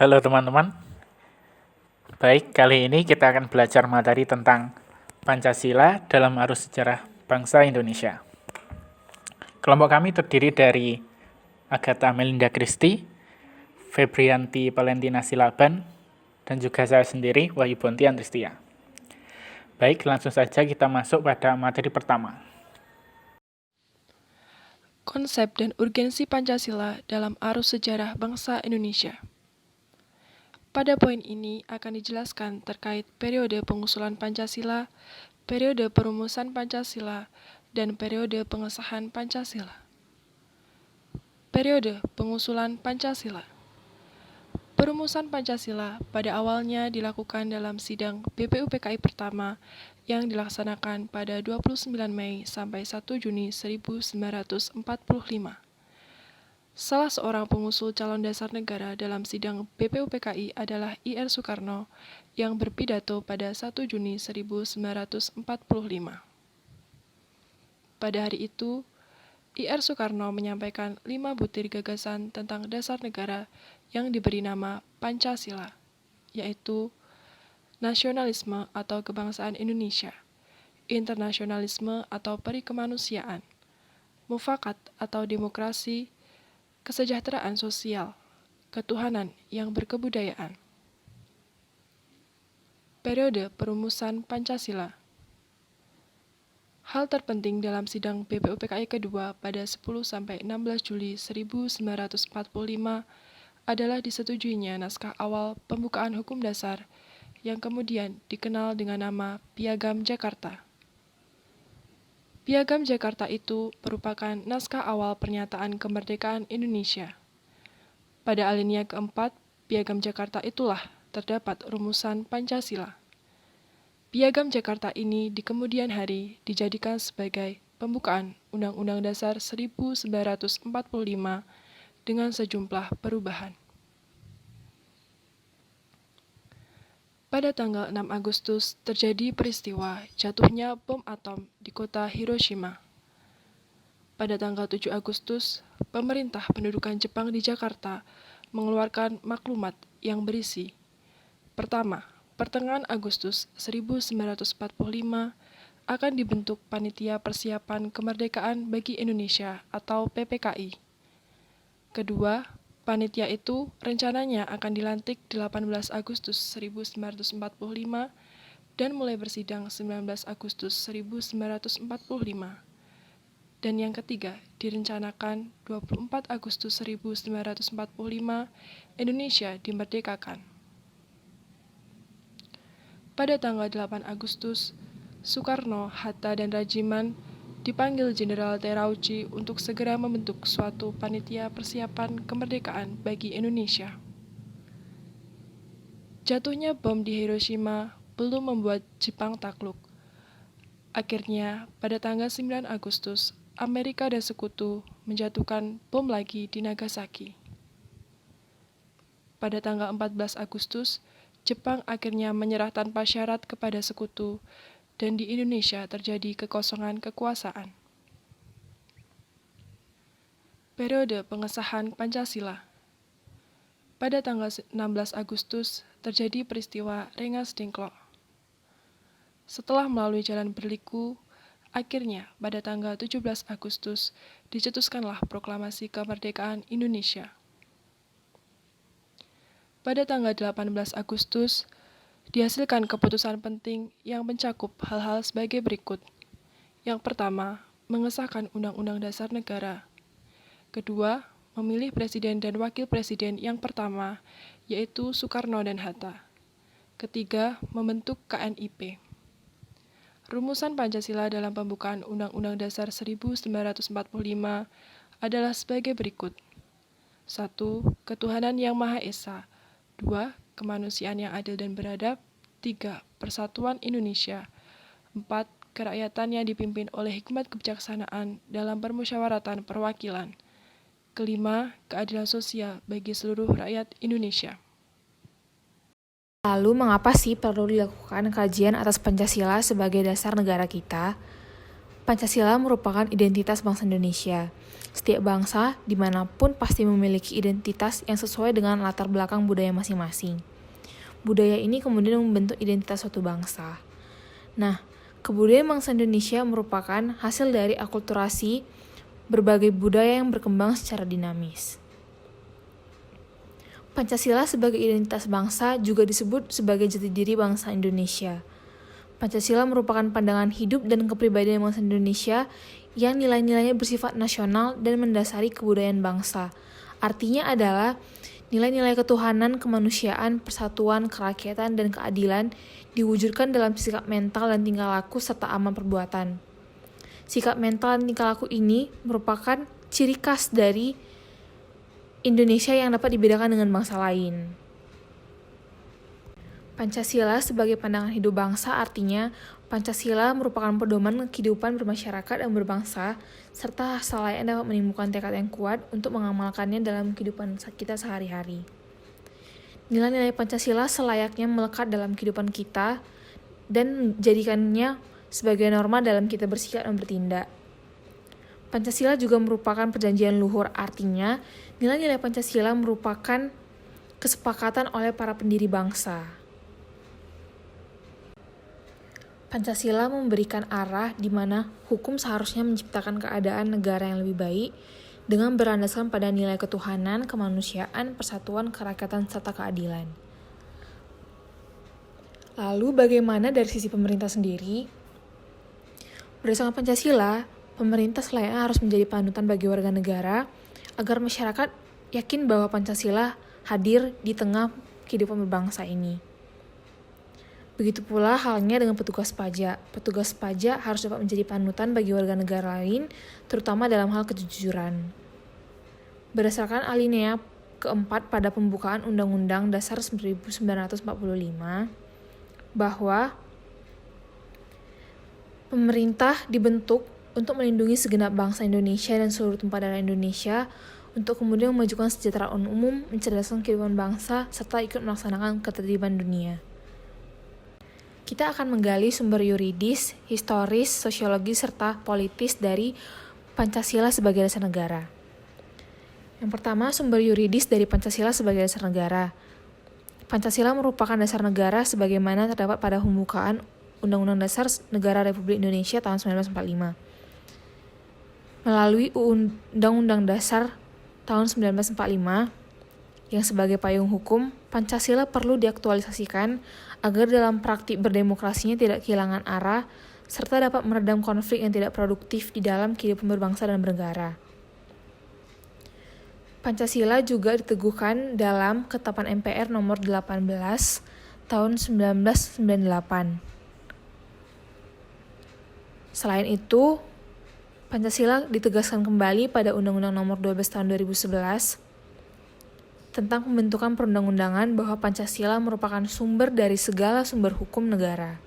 Halo teman-teman, baik kali ini kita akan belajar materi tentang Pancasila dalam arus sejarah bangsa Indonesia. Kelompok kami terdiri dari Agatha Melinda Christie, Febrianti Valentina Silaban, dan juga saya sendiri, Wahyu Bontian Tristia. Baik, langsung saja kita masuk pada materi pertama. Konsep dan urgensi Pancasila dalam arus sejarah bangsa Indonesia. Pada poin ini akan dijelaskan terkait periode pengusulan Pancasila, periode perumusan Pancasila, dan periode pengesahan Pancasila. Periode pengusulan Pancasila. Perumusan Pancasila pada awalnya dilakukan dalam sidang BPUPKI pertama yang dilaksanakan pada 29 Mei sampai 1 Juni 1945. Salah seorang pengusul calon dasar negara dalam sidang BPUPKI adalah I.R. Soekarno yang berpidato pada 1 Juni 1945. Pada hari itu, I.R. Soekarno menyampaikan 5 butir gagasan tentang dasar negara yang diberi nama Pancasila, yaitu nasionalisme atau kebangsaan Indonesia, internasionalisme atau perikemanusiaan, mufakat atau demokrasi, kesejahteraan sosial, ketuhanan yang berkebudayaan. Periode perumusan Pancasila. Hal terpenting dalam sidang BPUPKI kedua pada 10-16 Juli 1945 adalah disetujuinya naskah awal pembukaan hukum dasar yang kemudian dikenal dengan nama Piagam Jakarta. Piagam Jakarta itu merupakan naskah awal pernyataan kemerdekaan Indonesia. Pada alinea keempat, Piagam Jakarta itulah terdapat rumusan Pancasila. Piagam Jakarta ini di kemudian hari dijadikan sebagai pembukaan Undang-Undang Dasar 1945 dengan sejumlah perubahan. Pada tanggal 6 Agustus terjadi peristiwa jatuhnya bom atom di kota Hiroshima. Pada tanggal 7 Agustus, pemerintah pendudukan Jepang di Jakarta mengeluarkan maklumat yang berisi: pertama, pertengahan Agustus 1945 akan dibentuk Panitia Persiapan Kemerdekaan bagi Indonesia atau PPKI. Kedua, panitia itu rencananya akan dilantik 18 Agustus 1945 dan mulai bersidang 19 Agustus 1945. Dan yang ketiga, direncanakan 24 Agustus 1945 Indonesia dimerdekakan. Pada tanggal 8 Agustus, Soekarno, Hatta, dan Rajiman dipanggil Jenderal Terauchi untuk segera membentuk suatu panitia persiapan kemerdekaan bagi Indonesia. Jatuhnya bom di Hiroshima belum membuat Jepang takluk. Akhirnya, pada tanggal 9 Agustus, Amerika dan Sekutu menjatuhkan bom lagi di Nagasaki. Pada tanggal 14 Agustus, Jepang akhirnya menyerah tanpa syarat kepada Sekutu, dan di Indonesia terjadi kekosongan kekuasaan. Periode pengesahan Pancasila. Pada tanggal 16 Agustus terjadi peristiwa Rengas Dengklok. Setelah melalui jalan berliku, akhirnya pada tanggal 17 Agustus dicetuskanlah proklamasi kemerdekaan Indonesia. Pada tanggal 18 Agustus, dihasilkan keputusan penting yang mencakup hal-hal sebagai berikut. Yang pertama, mengesahkan Undang-Undang Dasar Negara. Kedua, memilih Presiden dan Wakil Presiden yang pertama, yaitu Soekarno dan Hatta. Ketiga, membentuk KNIP. Rumusan Pancasila dalam pembukaan Undang-Undang Dasar 1945 adalah sebagai berikut. 1. Ketuhanan yang Maha Esa. 2. Kemanusiaan yang adil dan beradab. 3. Persatuan Indonesia. 4. Kerakyatan yang dipimpin oleh hikmat kebijaksanaan dalam permusyawaratan perwakilan. Kelima, keadilan sosial bagi seluruh rakyat Indonesia. Lalu, mengapa sih perlu dilakukan kajian atas Pancasila sebagai dasar negara kita? Pancasila merupakan identitas bangsa Indonesia. Setiap bangsa, dimanapun, pasti memiliki identitas yang sesuai dengan latar belakang budaya masing-masing. Budaya ini kemudian membentuk identitas suatu bangsa. Nah, kebudayaan bangsa Indonesia merupakan hasil dari akulturasi berbagai budaya yang berkembang secara dinamis. Pancasila sebagai identitas bangsa juga disebut sebagai jati diri bangsa Indonesia. Pancasila merupakan pandangan hidup dan kepribadian bangsa Indonesia yang nilai-nilainya bersifat nasional dan mendasari kebudayaan bangsa. Artinya adalah nilai-nilai ketuhanan, kemanusiaan, persatuan, kerakyatan, dan keadilan diwujudkan dalam sikap mental dan tingkah laku serta amal perbuatan. Sikap mental dan tingkah laku ini merupakan ciri khas dari Indonesia yang dapat dibedakan dengan bangsa lain. Pancasila sebagai pandangan hidup bangsa artinya Pancasila merupakan pedoman kehidupan bermasyarakat dan berbangsa serta selayaknya dapat menimbulkan tekad yang kuat untuk mengamalkannya dalam kehidupan kita sehari-hari. Nilai-nilai Pancasila selayaknya melekat dalam kehidupan kita dan menjadikannya sebagai norma dalam kita bersikap dan bertindak. Pancasila juga merupakan perjanjian luhur, artinya nilai-nilai Pancasila merupakan kesepakatan oleh para pendiri bangsa. Pancasila memberikan arah di mana hukum seharusnya menciptakan keadaan negara yang lebih baik dengan berlandaskan pada nilai ketuhanan, kemanusiaan, persatuan, kerakyatan, serta keadilan. Lalu bagaimana dari sisi pemerintah sendiri? Berdasarkan Pancasila, pemerintah selayaknya harus menjadi panutan bagi warga negara agar masyarakat yakin bahwa Pancasila hadir di tengah kehidupan berbangsa ini. Begitu pula halnya dengan petugas pajak. Petugas pajak harus dapat menjadi panutan bagi warga negara lain, terutama dalam hal kejujuran. Berdasarkan alinea keempat pada pembukaan Undang-Undang Dasar 1945, bahwa pemerintah dibentuk untuk melindungi segenap bangsa Indonesia dan seluruh tumpah darah Indonesia, untuk kemudian memajukan kesejahteraan umum, mencerdaskan kehidupan bangsa, serta ikut melaksanakan ketertiban dunia. Kita akan menggali sumber yuridis, historis, sosiologis, serta politis dari Pancasila sebagai dasar negara. Yang pertama, sumber yuridis dari Pancasila sebagai dasar negara. Pancasila merupakan dasar negara sebagaimana terdapat pada pembukaan Undang-Undang Dasar Negara Republik Indonesia tahun 1945. Melalui Undang-Undang Dasar tahun 1945, yang sebagai payung hukum, Pancasila perlu diaktualisasikan agar dalam praktik berdemokrasinya tidak kehilangan arah, serta dapat meredam konflik yang tidak produktif di dalam kehidupan berbangsa dan bernegara. Pancasila juga diteguhkan dalam Ketetapan MPR nomor 18 tahun 1998. Selain itu, Pancasila ditegaskan kembali pada Undang-Undang nomor 12 tahun 2011 tentang pembentukan perundang-undangan bahwa Pancasila merupakan sumber dari segala sumber hukum negara.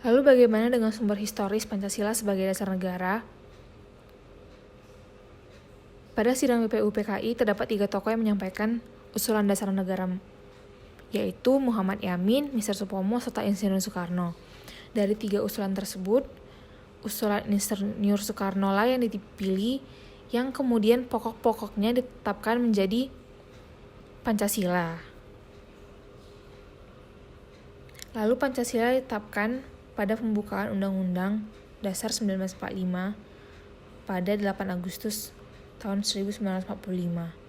Lalu bagaimana dengan sumber historis Pancasila sebagai dasar negara? Pada sidang BPUPKI terdapat 3 tokoh yang menyampaikan usulan dasar negara, yaitu Muhammad Yamin, Mr. Supomo, serta Insinyur Soekarno. Dari 3 usulan tersebut, usulan Insinyur Soekarno lah yang dipilih, yang kemudian pokok-pokoknya ditetapkan menjadi Pancasila. Lalu Pancasila ditetapkan pada pembukaan Undang-Undang Dasar 1945 pada 8 Agustus tahun 1945.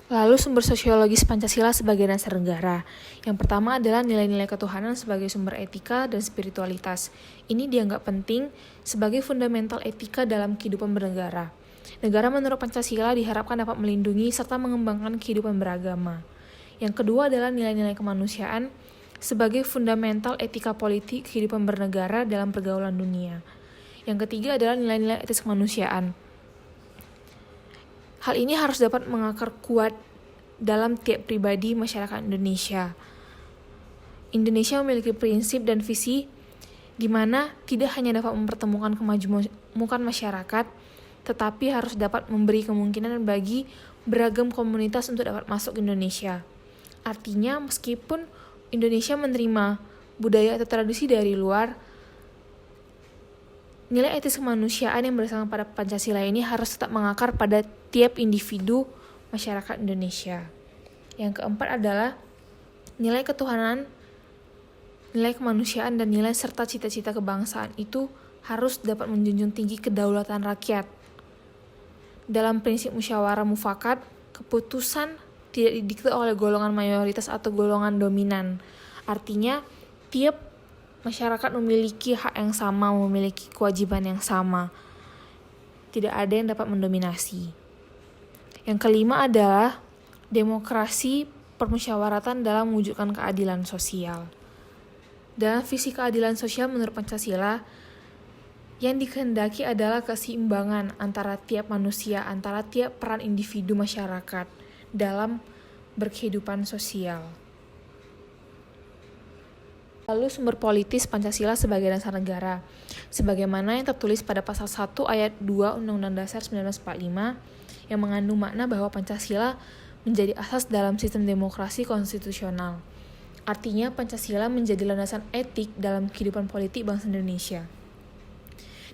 Lalu sumber sosiologis Pancasila sebagai dasar negara. Yang pertama adalah nilai-nilai ketuhanan sebagai sumber etika dan spiritualitas. Ini dianggap penting sebagai fundamental etika dalam kehidupan bernegara. Negara menurut Pancasila diharapkan dapat melindungi serta mengembangkan kehidupan beragama. Yang kedua adalah nilai-nilai kemanusiaan sebagai fundamental etika politik kehidupan bernegara dalam pergaulan dunia. Yang ketiga adalah nilai-nilai etis kemanusiaan. Hal ini harus dapat mengakar kuat dalam tiap pribadi masyarakat Indonesia. Indonesia memiliki prinsip dan visi di mana tidak hanya dapat mempertemukan kemajemukan masyarakat, tetapi harus dapat memberi kemungkinan bagi beragam komunitas untuk dapat masuk ke Indonesia. Artinya, meskipun Indonesia menerima budaya atau tradisi dari luar, nilai etis kemanusiaan yang berdasarkan pada Pancasila ini harus tetap mengakar pada tiap individu masyarakat Indonesia. Yang keempat adalah nilai ketuhanan, nilai kemanusiaan, dan nilai serta cita-cita kebangsaan itu harus dapat menjunjung tinggi kedaulatan rakyat. Dalam prinsip musyawarah mufakat, keputusan tidak didikte oleh golongan mayoritas atau golongan dominan. Artinya, tiap masyarakat memiliki hak yang sama, memiliki kewajiban yang sama. Tidak ada yang dapat mendominasi. Yang kelima adalah demokrasi permusyawaratan dalam mewujudkan keadilan sosial. Dalam visi keadilan sosial menurut Pancasila, yang dikehendaki adalah keseimbangan antara tiap manusia, antara tiap peran individu masyarakat dalam berkehidupan sosial. Lalu sumber politis Pancasila sebagai dasar negara, sebagaimana yang tertulis pada pasal 1 ayat 2 Undang-Undang Dasar 1945 yang mengandung makna bahwa Pancasila menjadi asas dalam sistem demokrasi konstitusional. Artinya Pancasila menjadi landasan etik dalam kehidupan politik bangsa Indonesia,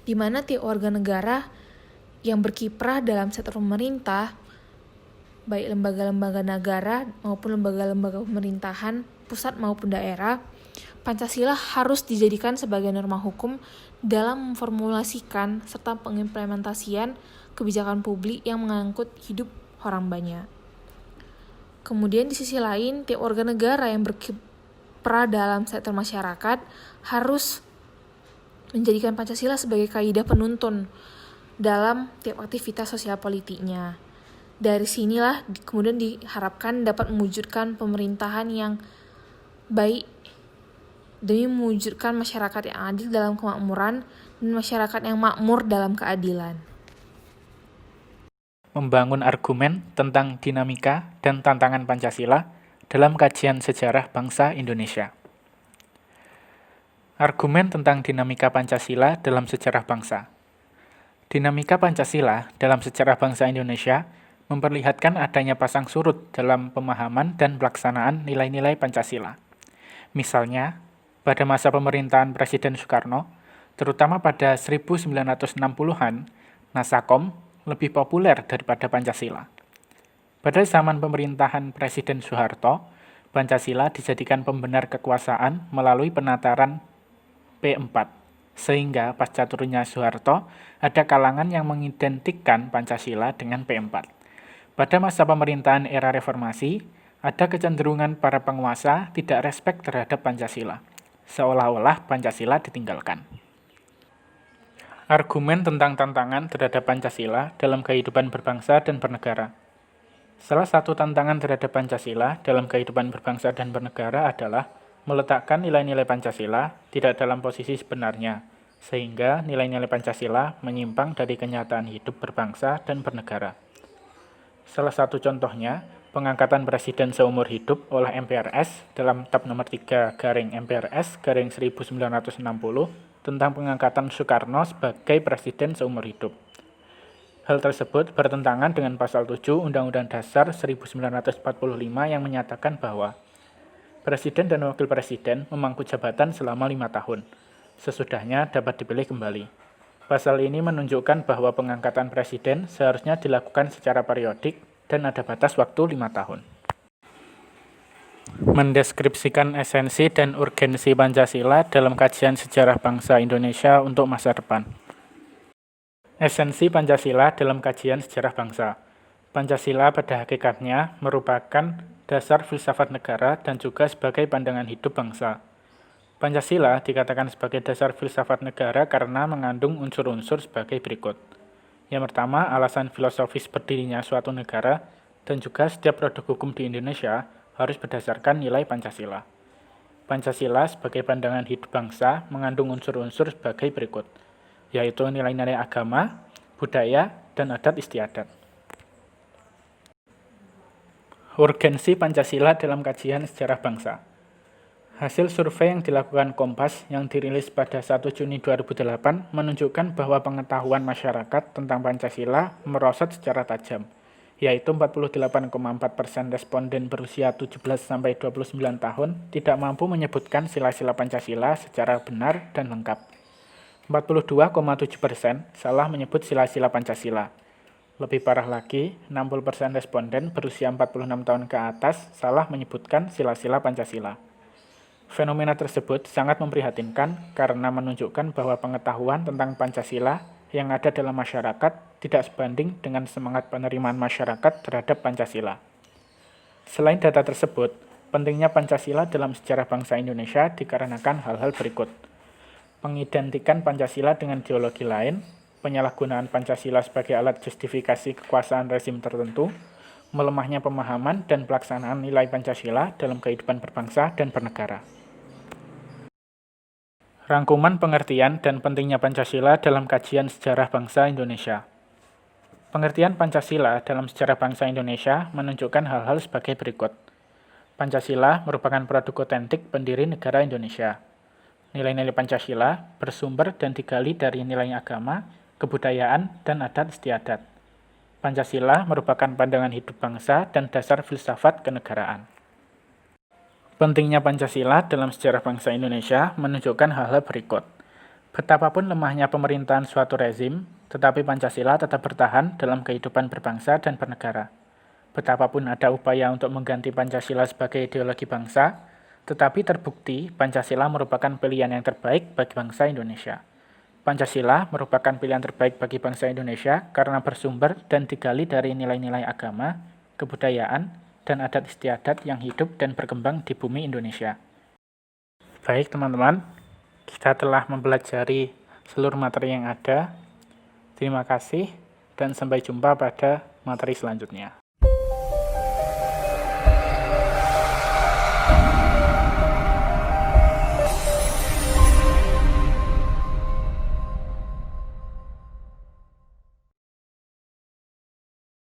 di mana tiap warga negara yang berkiprah dalam sektor pemerintah, baik lembaga-lembaga negara maupun lembaga-lembaga pemerintahan, pusat maupun daerah, Pancasila harus dijadikan sebagai norma hukum dalam memformulasikan serta pengimplementasian kebijakan publik yang mengangkut hidup orang banyak. Kemudian di sisi lain, tiap warga negara yang berkiprah dalam sektor masyarakat harus menjadikan Pancasila sebagai kaidah penuntun dalam tiap aktivitas sosial politiknya. Dari sinilah kemudian diharapkan dapat mewujudkan pemerintahan yang baik demi mewujudkan masyarakat yang adil dalam kemakmuran dan masyarakat yang makmur dalam keadilan. Membangun argumen tentang dinamika dan tantangan Pancasila dalam kajian sejarah bangsa Indonesia. Argumen tentang dinamika Pancasila dalam sejarah bangsa. Dinamika Pancasila dalam sejarah bangsa Indonesia memperlihatkan adanya pasang surut dalam pemahaman dan pelaksanaan nilai-nilai Pancasila. Misalnya, pada masa pemerintahan Presiden Soekarno, terutama pada 1960-an, Nasakom lebih populer daripada Pancasila. Pada zaman pemerintahan Presiden Soeharto, Pancasila dijadikan pembenar kekuasaan melalui penataran P4, sehingga pasca turunnya Soeharto, ada kalangan yang mengidentikkan Pancasila dengan P4. Pada masa pemerintahan era reformasi, ada kecenderungan para penguasa tidak respek terhadap Pancasila, seolah-olah Pancasila ditinggalkan. Argumen tentang tantangan terhadap Pancasila dalam kehidupan berbangsa dan bernegara. Salah satu tantangan terhadap Pancasila dalam kehidupan berbangsa dan bernegara adalah meletakkan nilai-nilai Pancasila tidak dalam posisi sebenarnya, sehingga nilai-nilai Pancasila menyimpang dari kenyataan hidup berbangsa dan bernegara. Salah satu contohnya, pengangkatan presiden seumur hidup oleh MPRS dalam Tab nomor 3 MPRS 1960 tentang pengangkatan Soekarno sebagai presiden seumur hidup. Hal tersebut bertentangan dengan pasal 7 Undang-Undang Dasar 1945 yang menyatakan bahwa Presiden dan Wakil Presiden memangku jabatan selama 5 tahun. Sesudahnya dapat dipilih kembali. Pasal ini menunjukkan bahwa pengangkatan presiden seharusnya dilakukan secara periodik dan ada batas waktu 5 tahun. Mendeskripsikan esensi dan urgensi Pancasila dalam kajian sejarah bangsa Indonesia untuk masa depan. Esensi Pancasila dalam kajian sejarah bangsa. Pancasila pada hakikatnya merupakan dasar filsafat negara dan juga sebagai pandangan hidup bangsa. Pancasila dikatakan sebagai dasar filsafat negara karena mengandung unsur-unsur sebagai berikut. Yang pertama, alasan filosofis berdirinya suatu negara dan juga setiap produk hukum di Indonesia harus berdasarkan nilai Pancasila. Pancasila sebagai pandangan hidup bangsa mengandung unsur-unsur sebagai berikut, yaitu nilai-nilai agama, budaya, dan adat istiadat. Urgensi Pancasila dalam kajian sejarah bangsa. Hasil survei yang dilakukan Kompas yang dirilis pada 1 Juni 2008 menunjukkan bahwa pengetahuan masyarakat tentang Pancasila merosot secara tajam, yaitu 48,4% responden berusia 17-29 tahun tidak mampu menyebutkan sila-sila Pancasila secara benar dan lengkap. 42,7% salah menyebut sila-sila Pancasila. Lebih parah lagi, 60% responden berusia 46 tahun ke atas salah menyebutkan sila-sila Pancasila. Fenomena tersebut sangat memprihatinkan karena menunjukkan bahwa pengetahuan tentang Pancasila yang ada dalam masyarakat tidak sebanding dengan semangat penerimaan masyarakat terhadap Pancasila. Selain data tersebut, pentingnya Pancasila dalam sejarah bangsa Indonesia dikarenakan hal-hal berikut. Mengidentikan Pancasila dengan ideologi lain, penyalahgunaan Pancasila sebagai alat justifikasi kekuasaan rezim tertentu, melemahnya pemahaman dan pelaksanaan nilai Pancasila dalam kehidupan berbangsa dan bernegara. Rangkuman pengertian dan pentingnya Pancasila dalam kajian sejarah bangsa Indonesia. Pengertian Pancasila dalam sejarah bangsa Indonesia menunjukkan hal-hal sebagai berikut. Pancasila merupakan produk otentik pendiri negara Indonesia. Nilai-nilai Pancasila bersumber dan digali dari nilai agama, kebudayaan, dan adat istiadat. Pancasila merupakan pandangan hidup bangsa dan dasar filsafat kenegaraan. Pentingnya Pancasila dalam sejarah bangsa Indonesia menunjukkan hal-hal berikut. Betapapun lemahnya pemerintahan suatu rezim, tetapi Pancasila tetap bertahan dalam kehidupan berbangsa dan bernegara. Betapapun ada upaya untuk mengganti Pancasila sebagai ideologi bangsa, tetapi terbukti Pancasila merupakan pilihan yang terbaik bagi bangsa Indonesia. Pancasila merupakan pilihan terbaik bagi bangsa Indonesia karena bersumber dan digali dari nilai-nilai agama, kebudayaan, dan adat istiadat yang hidup dan berkembang di bumi Indonesia. Baik teman-teman, kita telah mempelajari seluruh materi yang ada. Terima kasih dan sampai jumpa pada materi selanjutnya.